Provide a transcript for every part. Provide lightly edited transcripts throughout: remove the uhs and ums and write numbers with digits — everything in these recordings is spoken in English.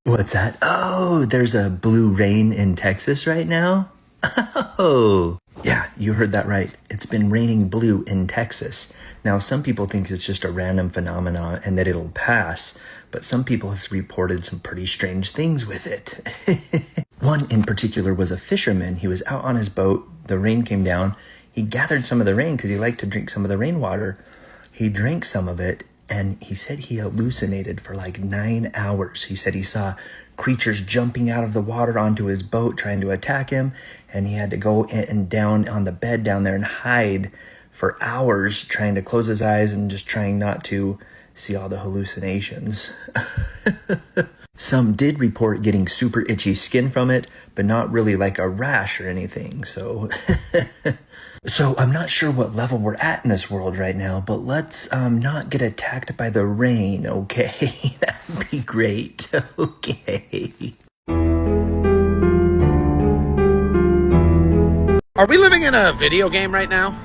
What's that? Oh, there's a blue rain in Texas right now? Oh, yeah, you heard that right. It's been raining blue in Texas. Now, some people think it's just a random phenomenon and that it'll pass, but some people have reported some pretty strange things with it. One in particular was a fisherman. He was out on his boat. The rain came down. He gathered some of the rain because he liked to drink some of the rainwater. He drank some of it, and he said he hallucinated for like 9 hours. He said he saw creatures jumping out of the water onto his boat trying to attack him, and he had to go in and down on the bed down there and hide for hours, trying to close his eyes and just trying not to see all the hallucinations. Some did report getting super itchy skin from it, but not really like a rash or anything. So I'm not sure what level we're at in this world right now, but let's not get attacked by the rain, okay? That'd be great. Okay. Are we living in a video game right now?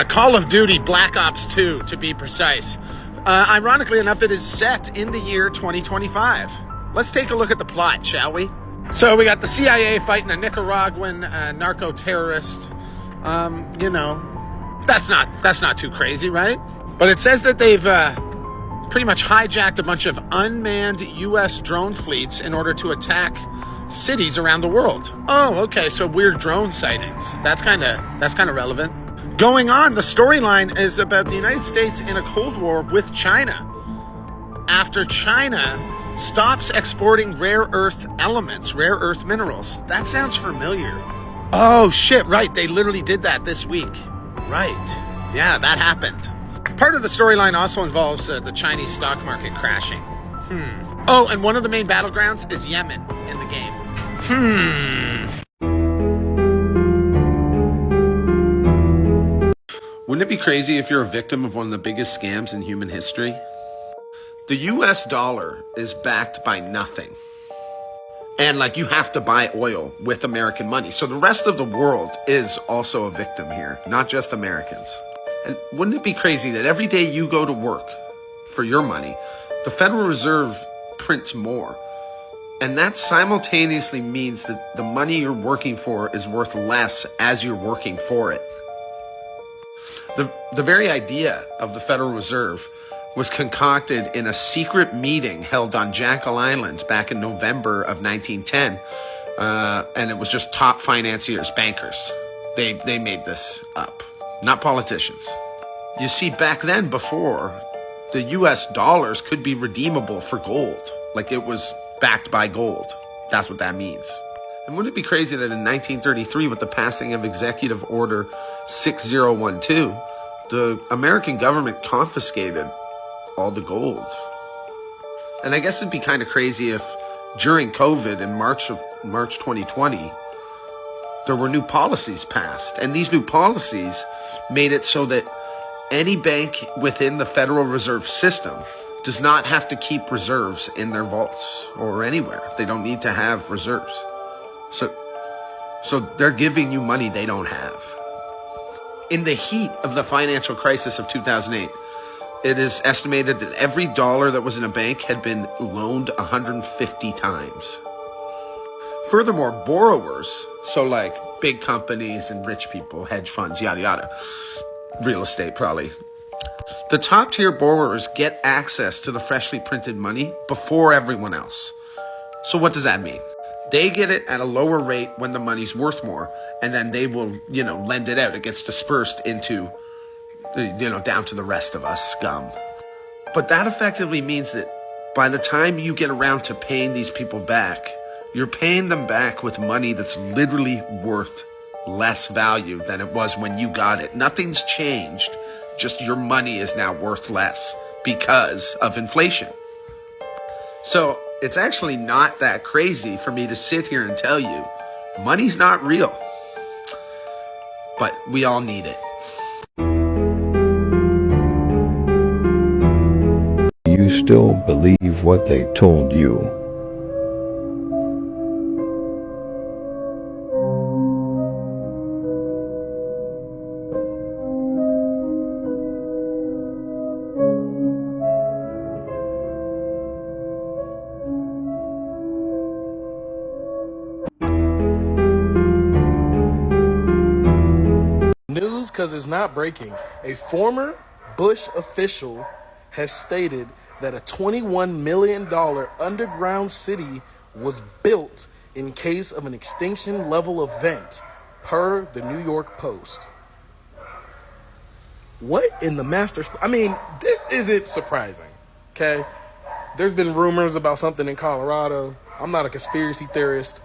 Call of Duty Black Ops 2, to be precise. Ironically enough, it is set in the year 2025. Let's take a look at the plot, shall we? So we got the CIA fighting a Nicaraguan narco-terrorist. That's not too crazy, right? But it says that they've pretty much hijacked a bunch of unmanned U.S. drone fleets in order to attack cities around the world. Oh, okay, so weird drone sightings. That's kind of relevant. Going on, the storyline is about the United States in a Cold War with China. After China stops exporting rare earth elements, rare earth minerals. That sounds familiar. Oh shit, right, they literally did that this week. Right, yeah, that happened. Part of the storyline also involves the Chinese stock market crashing. Oh, and one of the main battlegrounds is Yemen in the game. Wouldn't it be crazy if you're a victim of one of the biggest scams in human history? The US dollar is backed by nothing. And you have to buy oil with American money. So the rest of the world is also a victim here, not just Americans. And wouldn't it be crazy that every day you go to work for your money, the Federal Reserve prints more? And that simultaneously means that the money you're working for is worth less as you're working for it. The very idea of the Federal Reserve was concocted in a secret meeting held on Jekyll Island back in November of 1910. And it was just top financiers, bankers. They made this up, not politicians. You see, back then, before, the US dollars could be redeemable for gold. It was backed by gold. That's what that means. And wouldn't it be crazy that in 1933, with the passing of Executive Order 6012, the American government confiscated all the gold? And I guess it'd be kind of crazy if during COVID in March 2020, there were new policies passed. And these new policies made it so that any bank within the Federal Reserve System does not have to keep reserves in their vaults or anywhere. They don't need to have reserves. So they're giving you money they don't have. In the heat of the financial crisis of 2008, it is estimated that every dollar that was in a bank had been loaned 150 times. Furthermore, borrowers, so big companies and rich people, hedge funds, yada yada, real estate probably, the top tier borrowers get access to the freshly printed money before everyone else. So what does that mean? They get it at a lower rate when the money's worth more, and then they will, lend it out. It gets dispersed into, down to the rest of us, scum. But that effectively means that by the time you get around to paying these people back, you're paying them back with money that's literally worth less value than it was when you got it. Nothing's changed, just your money is now worth less because of inflation. So it's actually not that crazy for me to sit here and tell you money's not real, but we all need it. You still believe what they told you? because it's not breaking. A former Bush official has stated that a $21 million underground city was built in case of an extinction level event, per the New York Post. What in the I mean, this isn't surprising, okay? There's been rumors about something in Colorado. I'm not a conspiracy theorist.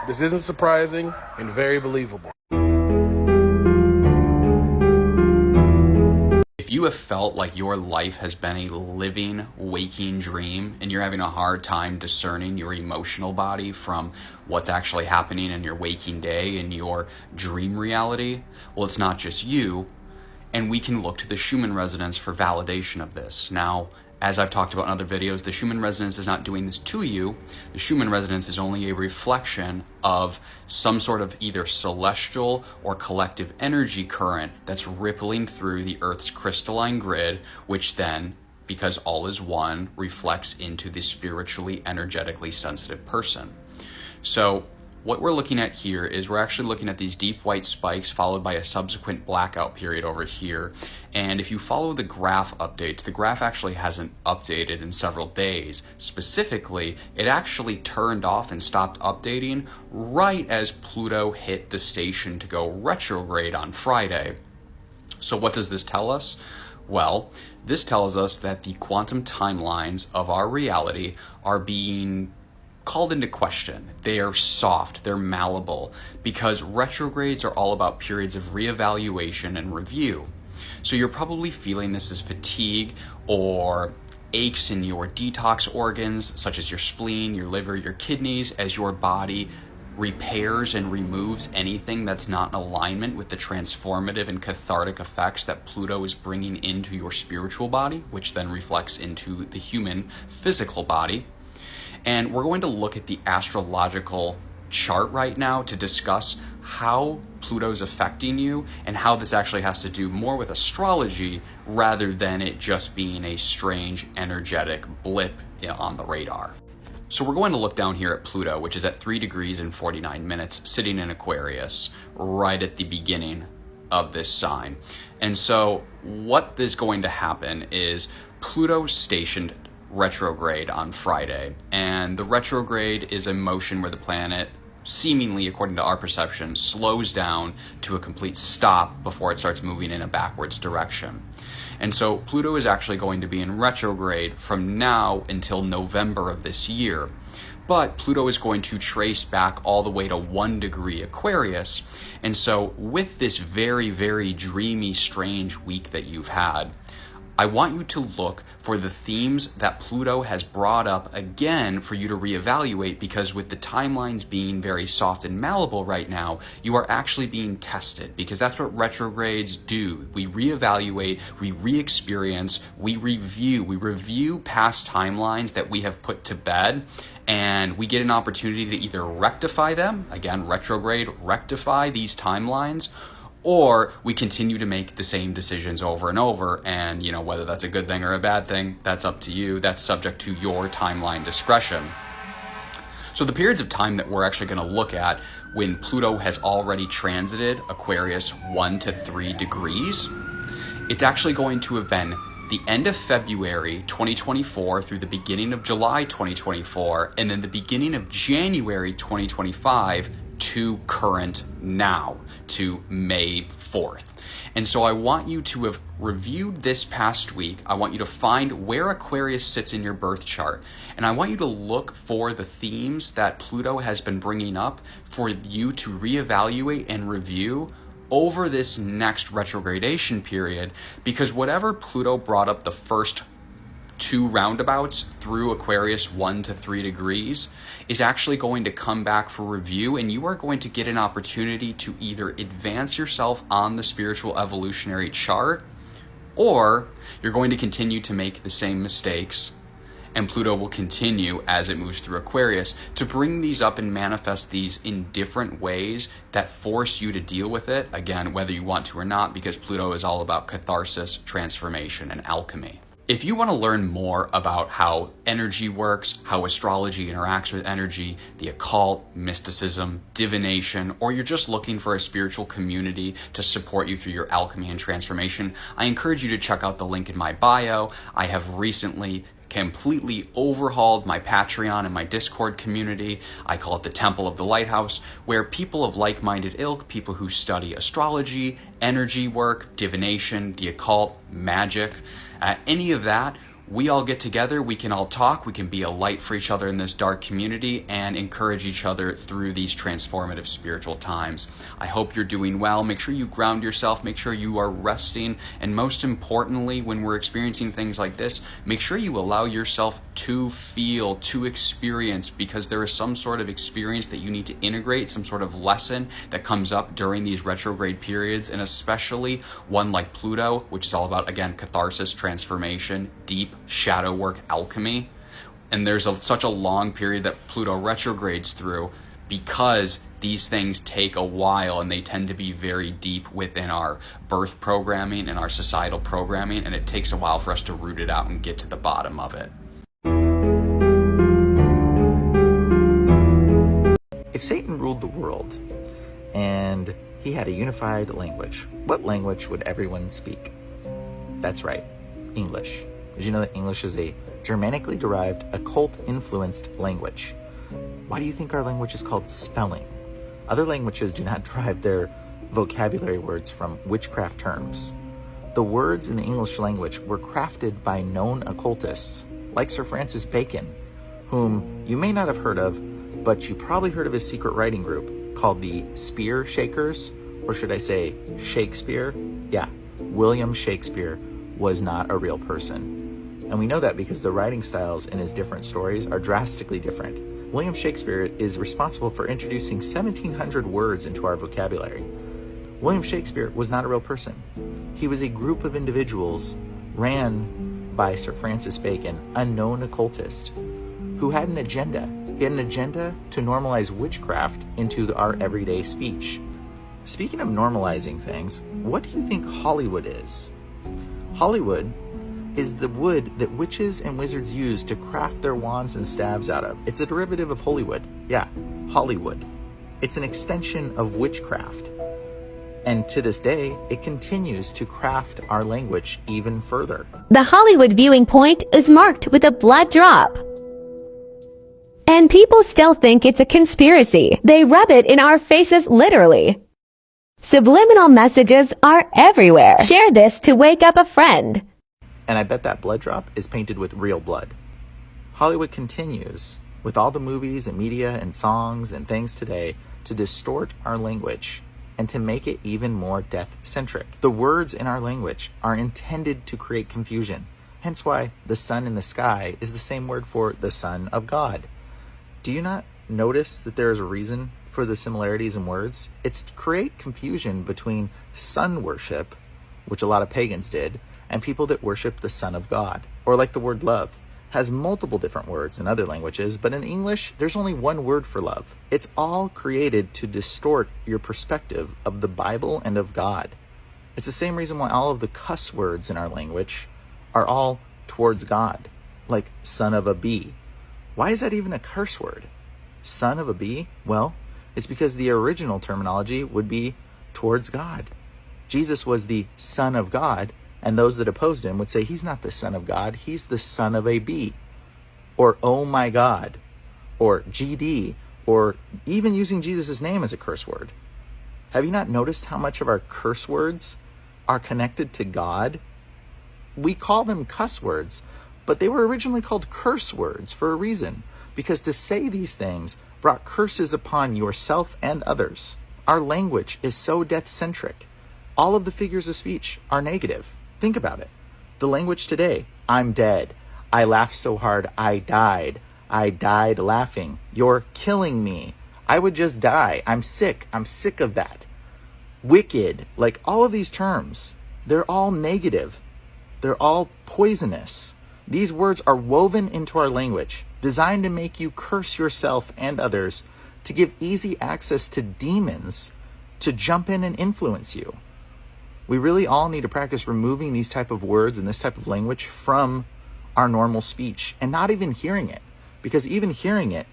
This isn't surprising and very believable. If you have felt like your life has been a living, waking dream and you're having a hard time discerning your emotional body from what's actually happening in your waking day and your dream reality, well, it's not just you. And we can look to the Schumann resonance for validation of this. Now, as I've talked about in other videos, the Schumann resonance is not doing this to you. The Schumann resonance is only a reflection of some sort of either celestial or collective energy current that's rippling through the Earth's crystalline grid, which then, because all is one, reflects into the spiritually, energetically sensitive person. So what we're looking at here is we're actually looking at these deep white spikes followed by a subsequent blackout period over here. And if you follow the graph updates, the graph actually hasn't updated in several days. Specifically, it actually turned off and stopped updating right as Pluto hit the station to go retrograde on Friday. So what does this tell us? Well, this tells us that the quantum timelines of our reality are being called into question. They are soft, they're malleable, because retrogrades are all about periods of reevaluation and review. So you're probably feeling this as fatigue or aches in your detox organs, such as your spleen, your liver, your kidneys, as your body repairs and removes anything that's not in alignment with the transformative and cathartic effects that Pluto is bringing into your spiritual body, which then reflects into the human physical body. And we're going to look at the astrological chart right now to discuss how Pluto's affecting you and how this actually has to do more with astrology rather than it just being a strange energetic blip on the radar. So we're going to look down here at Pluto, which is at 3 degrees and 49 minutes, sitting in Aquarius, right at the beginning of this sign. And so what is going to happen is Pluto stationed retrograde on Friday, and the retrograde is a motion where the planet, seemingly according to our perception, slows down to a complete stop before it starts moving in a backwards direction. And so Pluto is actually going to be in retrograde from now until November of this year. But Pluto is going to trace back all the way to 1 degree Aquarius. And so with this very, very dreamy, strange week that you've had, I want you to look for the themes that Pluto has brought up again for you to reevaluate, because with the timelines being very soft and malleable right now, you are actually being tested, because that's what retrogrades do. We reevaluate, we re-experience, we review past timelines that we have put to bed, and we get an opportunity to either rectify them, again, retrograde, rectify these timelines, or we continue to make the same decisions over and over, and whether that's a good thing or a bad thing, that's up to you. That's subject to your timeline discretion. So the periods of time that we're actually going to look at when Pluto has already transited Aquarius 1 to 3 degrees, it's actually going to have been the end of February 2024 through the beginning of July 2024, and then the beginning of January 2025 to current now, to May 4th. And so I want you to have reviewed this past week. I want you to find where Aquarius sits in your birth chart. And I want you to look for the themes that Pluto has been bringing up for you to reevaluate and review over this next retrogradation period, because whatever Pluto brought up the first 2 roundabouts through Aquarius 1 to 3 degrees is actually going to come back for review, and you are going to get an opportunity to either advance yourself on the spiritual evolutionary chart, or you're going to continue to make the same mistakes, and Pluto will continue as it moves through Aquarius to bring these up and manifest these in different ways that force you to deal with it, again, whether you want to or not, because Pluto is all about catharsis, transformation, and alchemy. If you want to learn more about how energy works, how astrology interacts with energy, the occult, mysticism, divination, or you're just looking for a spiritual community to support you through your alchemy and transformation, I encourage you to check out the link in my bio. I have recently completely overhauled my Patreon and my Discord community. I call it the Temple of the Lighthouse, where people of like-minded ilk, people who study astrology, energy work, divination, the occult, magic, any of that, we all get together, we can all talk, we can be a light for each other in this dark community and encourage each other through these transformative spiritual times. I hope you're doing well. Make sure you ground yourself, make sure you are resting, and most importantly, when we're experiencing things like this, make sure you allow yourself to feel, to experience, because there is some sort of experience that you need to integrate, some sort of lesson that comes up during these retrograde periods, and especially one like Pluto, which is all about, again, catharsis, transformation, deep shadow work, alchemy. And there's such a long period that Pluto retrogrades through because these things take a while and they tend to be very deep within our birth programming and our societal programming, and it takes a while for us to root it out and get to the bottom of it. If Satan ruled the world and he had a unified language, what language would everyone speak? That's right, English. Did you know that English is a Germanically derived, occult-influenced language? Why do you think our language is called spelling? Other languages do not derive their vocabulary words from witchcraft terms. The words in the English language were crafted by known occultists, like Sir Francis Bacon, whom you may not have heard of, but you probably heard of his secret writing group called the Spear Shakers, or should I say Shakespeare? Yeah, William Shakespeare was not a real person. And we know that because the writing styles in his different stories are drastically different. William Shakespeare is responsible for introducing 1,700 words into our vocabulary. William Shakespeare was not a real person. He was a group of individuals ran by Sir Francis Bacon, a known occultist, who had an agenda. He had an agenda to normalize witchcraft into our everyday speech. Speaking of normalizing things, what do you think Hollywood is? Hollywood is the wood that witches and wizards use to craft their wands and staves out of. It's a derivative of Hollywood. Yeah, Hollywood. It's an extension of witchcraft. And to this day, it continues to craft our language even further. The Hollywood viewing point is marked with a blood drop. And people still think it's a conspiracy. They rub it in our faces literally. Subliminal messages are everywhere. Share this to wake up a friend. And I bet that blood drop is painted with real blood. Hollywood continues, with all the movies and media and songs and things today, to distort our language and to make it even more death-centric. The words in our language are intended to create confusion. Hence why the sun in the sky is the same word for the Son of God. Do you not notice that there is a reason for the similarities in words? It's to create confusion between sun worship, which a lot of pagans did, and people that worship the Son of God. Or like the word love, has multiple different words in other languages, but in English, there's only one word for love. It's all created to distort your perspective of the Bible and of God. It's the same reason why all of the cuss words in our language are all towards God, like son of a bee. Why is that even a curse word? Son of a bee? Well, it's because the original terminology would be towards God. Jesus was the Son of God, and those that opposed him would say he's not the Son of God, he's the son of a bee, or oh my God, or GD, or even using Jesus' name as a curse word. Have you not noticed how much of our curse words are connected to God? We call them cuss words, but they were originally called curse words for a reason, because to say these things brought curses upon yourself and others. Our language is so death-centric. All of the figures of speech are negative. Think about it. The language today, I'm dead. I laughed so hard, I died. I died laughing. You're killing me. I would just die. I'm sick. I'm sick of that. Wicked. Like all of these terms, they're all negative. They're all poisonous. These words are woven into our language, designed to make you curse yourself and others, to give easy access to demons to jump in and influence you. We really all need to practice removing these type of words and this type of language from our normal speech and not even hearing it, because even hearing it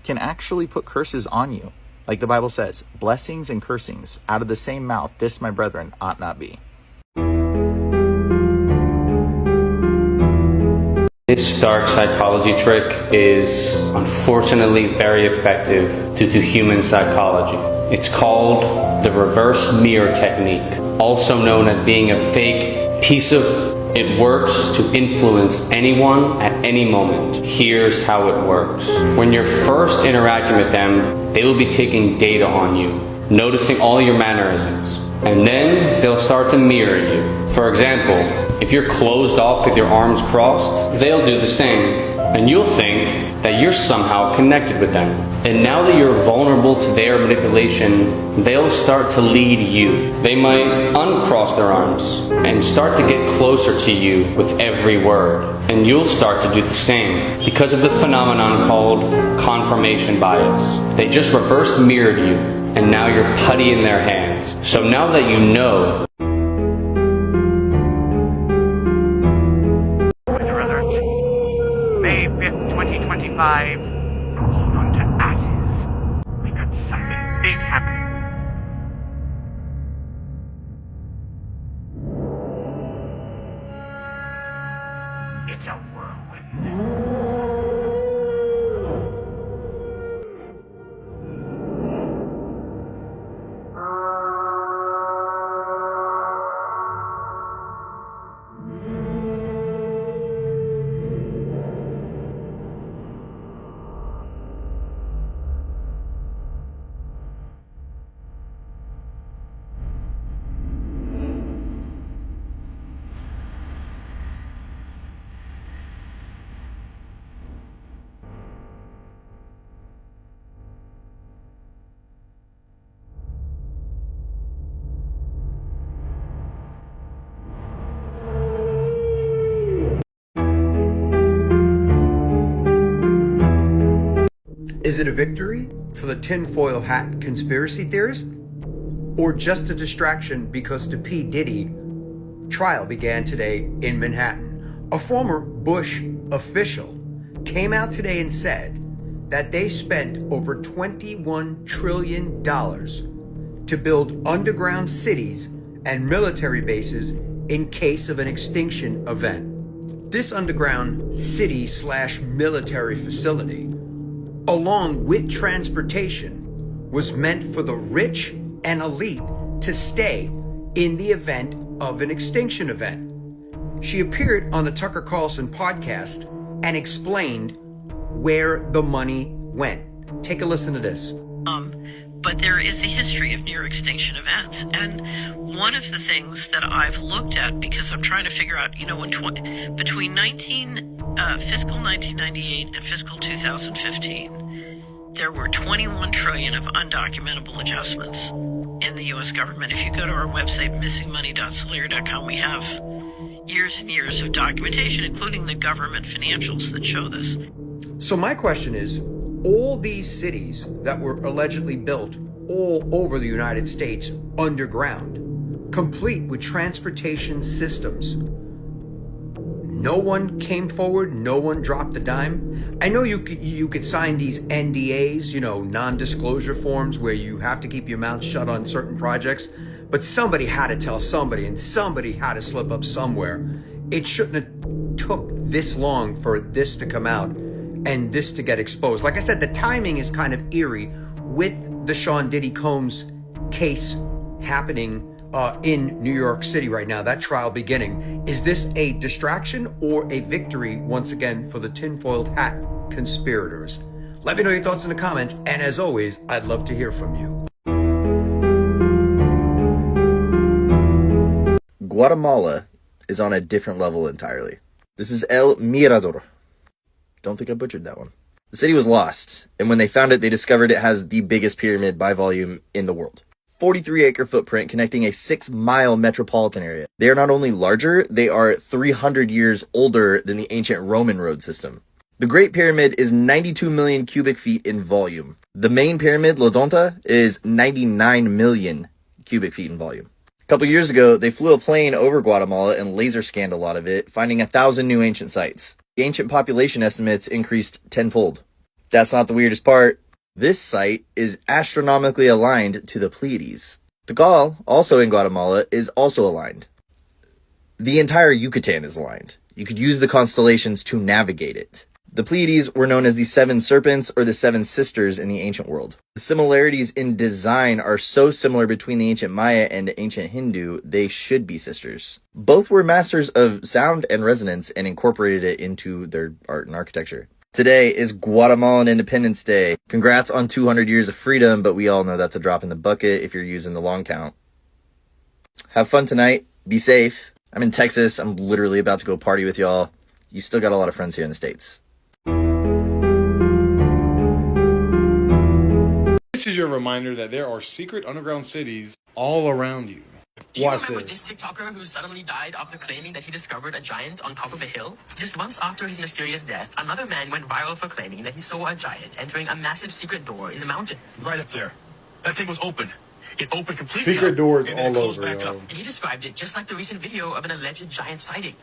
can actually put curses on you. Like the Bible says, blessings and cursings out of the same mouth, this, my brethren, ought not be. This dark psychology trick is unfortunately very effective due to human psychology. It's called the reverse mirror technique, also known as being a fake piece of. It works to influence anyone at any moment. Here's how it works. When you're first interacting with them, they will be taking data on you, noticing all your mannerisms. And then they'll start to mirror you. For example, if you're closed off with your arms crossed, they'll do the same. And you'll think that you're somehow connected with them. And now that you're vulnerable to their manipulation, they'll start to lead you. They might uncross their arms and start to get closer to you with every word. And you'll start to do the same because of the phenomenon called confirmation bias. They just reverse mirrored you, and now you're putty in their hands. So now that you know, May 5th, 2025. Hold on to asses. We got something big happening. It's a whirlwind. Is it a victory for the tinfoil hat conspiracy theorist? Or just a distraction because the P. Diddy trial began today in Manhattan? A former Bush official came out today and said that they spent over $21 trillion to build underground cities and military bases in case of an extinction event. This underground city/military facility, along with transportation, was meant for the rich and elite to stay in the event of an extinction event. She appeared on the Tucker Carlson podcast and explained where the money went. Take a listen to this. But there is a history of near extinction events. And one of the things that I've looked at, because I'm trying to figure out, between fiscal 1998 and fiscal 2015, there were 21 trillion of undocumentable adjustments in the U.S. government. If you go to our website, missingmoney.solera.com, we have years and years of documentation, including the government financials that show this. So my question is, all these cities that were allegedly built all over the United States underground, complete with transportation systems, no one came forward, no one dropped the dime. I know you could sign these NDAs, non-disclosure forms where you have to keep your mouth shut on certain projects, but somebody had to tell somebody, and somebody had to slip up somewhere. It shouldn't have took this long for this to come out and this to get exposed. Like I said, the timing is kind of eerie with the Sean Diddy Combs case happening in New York City right now, that trial beginning. Is this a distraction or a victory, once again, for the tinfoiled hat conspirators? Let me know your thoughts in the comments, and as always, I'd love to hear from you. Guatemala is on a different level entirely. This is El Mirador. Don't think I butchered that one. The city was lost, and when they found it, they discovered it has the biggest pyramid by volume in the world. 43-acre footprint connecting a 6-mile metropolitan area. They are not only larger, they are 300 years older than the ancient Roman road system. The Great Pyramid is 92 million cubic feet in volume. The main pyramid, Lodonta, is 99 million cubic feet in volume. couple years ago, they flew a plane over Guatemala and laser scanned a lot of it, finding 1,000 new ancient sites. The ancient population estimates increased tenfold. That's not the weirdest part. This site is astronomically aligned to the Pleiades. Tikal, also in Guatemala, is also aligned. The entire Yucatan is aligned. You could use the constellations to navigate it. The Pleiades were known as the Seven Serpents or the Seven Sisters in the ancient world. The similarities in design are so similar between the ancient Maya and ancient Hindu, they should be sisters. Both were masters of sound and resonance and incorporated it into their art and architecture. Today is Guatemalan Independence Day. Congrats on 200 years of freedom, but we all know that's a drop in the bucket if you're using the long count. Have fun tonight. Be safe. I'm in Texas. I'm literally about to go party with y'all. You still got a lot of friends here in the States. This is your reminder that there are secret underground cities all around you. Do you Watch remember this. this TikToker who suddenly died after claiming that he discovered a giant on top of a hill? Just months after his mysterious death, another man went viral for claiming that he saw a giant entering a massive secret door in the mountain. Right up there. That thing was open. It opened completely. Secret up, doors and then all it closed over, back yo. up. And he described it just like the recent video of an alleged giant sighting.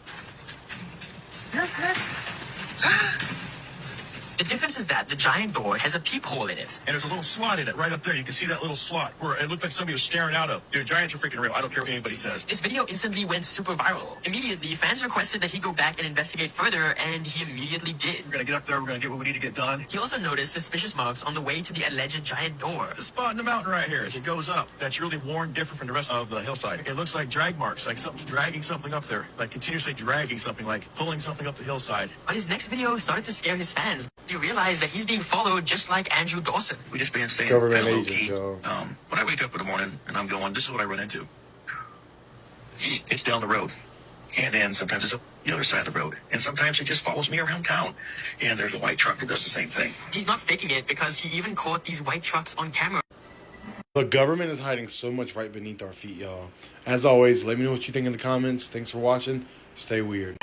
The difference is that the giant door has a peephole in it. And there's a little slot in it right up there. You can see that little slot where it looked like somebody was staring out of. Dude, giants are freaking real. I don't care what anybody says. This video instantly went super viral. Immediately, fans requested that he go back and investigate further, and he immediately did. We're going to get up there. We're going to get what we need to get done. He also noticed suspicious marks on the way to the alleged giant door. The spot in the mountain right here, as it goes up, that's really worn different from the rest of the hillside. It looks like drag marks, like something's dragging something up there, like continuously dragging something, like pulling something up the hillside. But his next video started to scare his fans. He realized that he's being followed just like Andrew Dawson. We just been staying Government kind of low agents, key. yo. When I wake up in the morning and I'm going, this is what I run into. It's down the road. And then sometimes it's up the other side of the road. And sometimes it just follows me around town. And there's a white truck that does the same thing. He's not faking it because he even caught these white trucks on camera. The government is hiding so much right beneath our feet, y'all. As always, let me know what you think in the comments. Thanks for watching. Stay weird.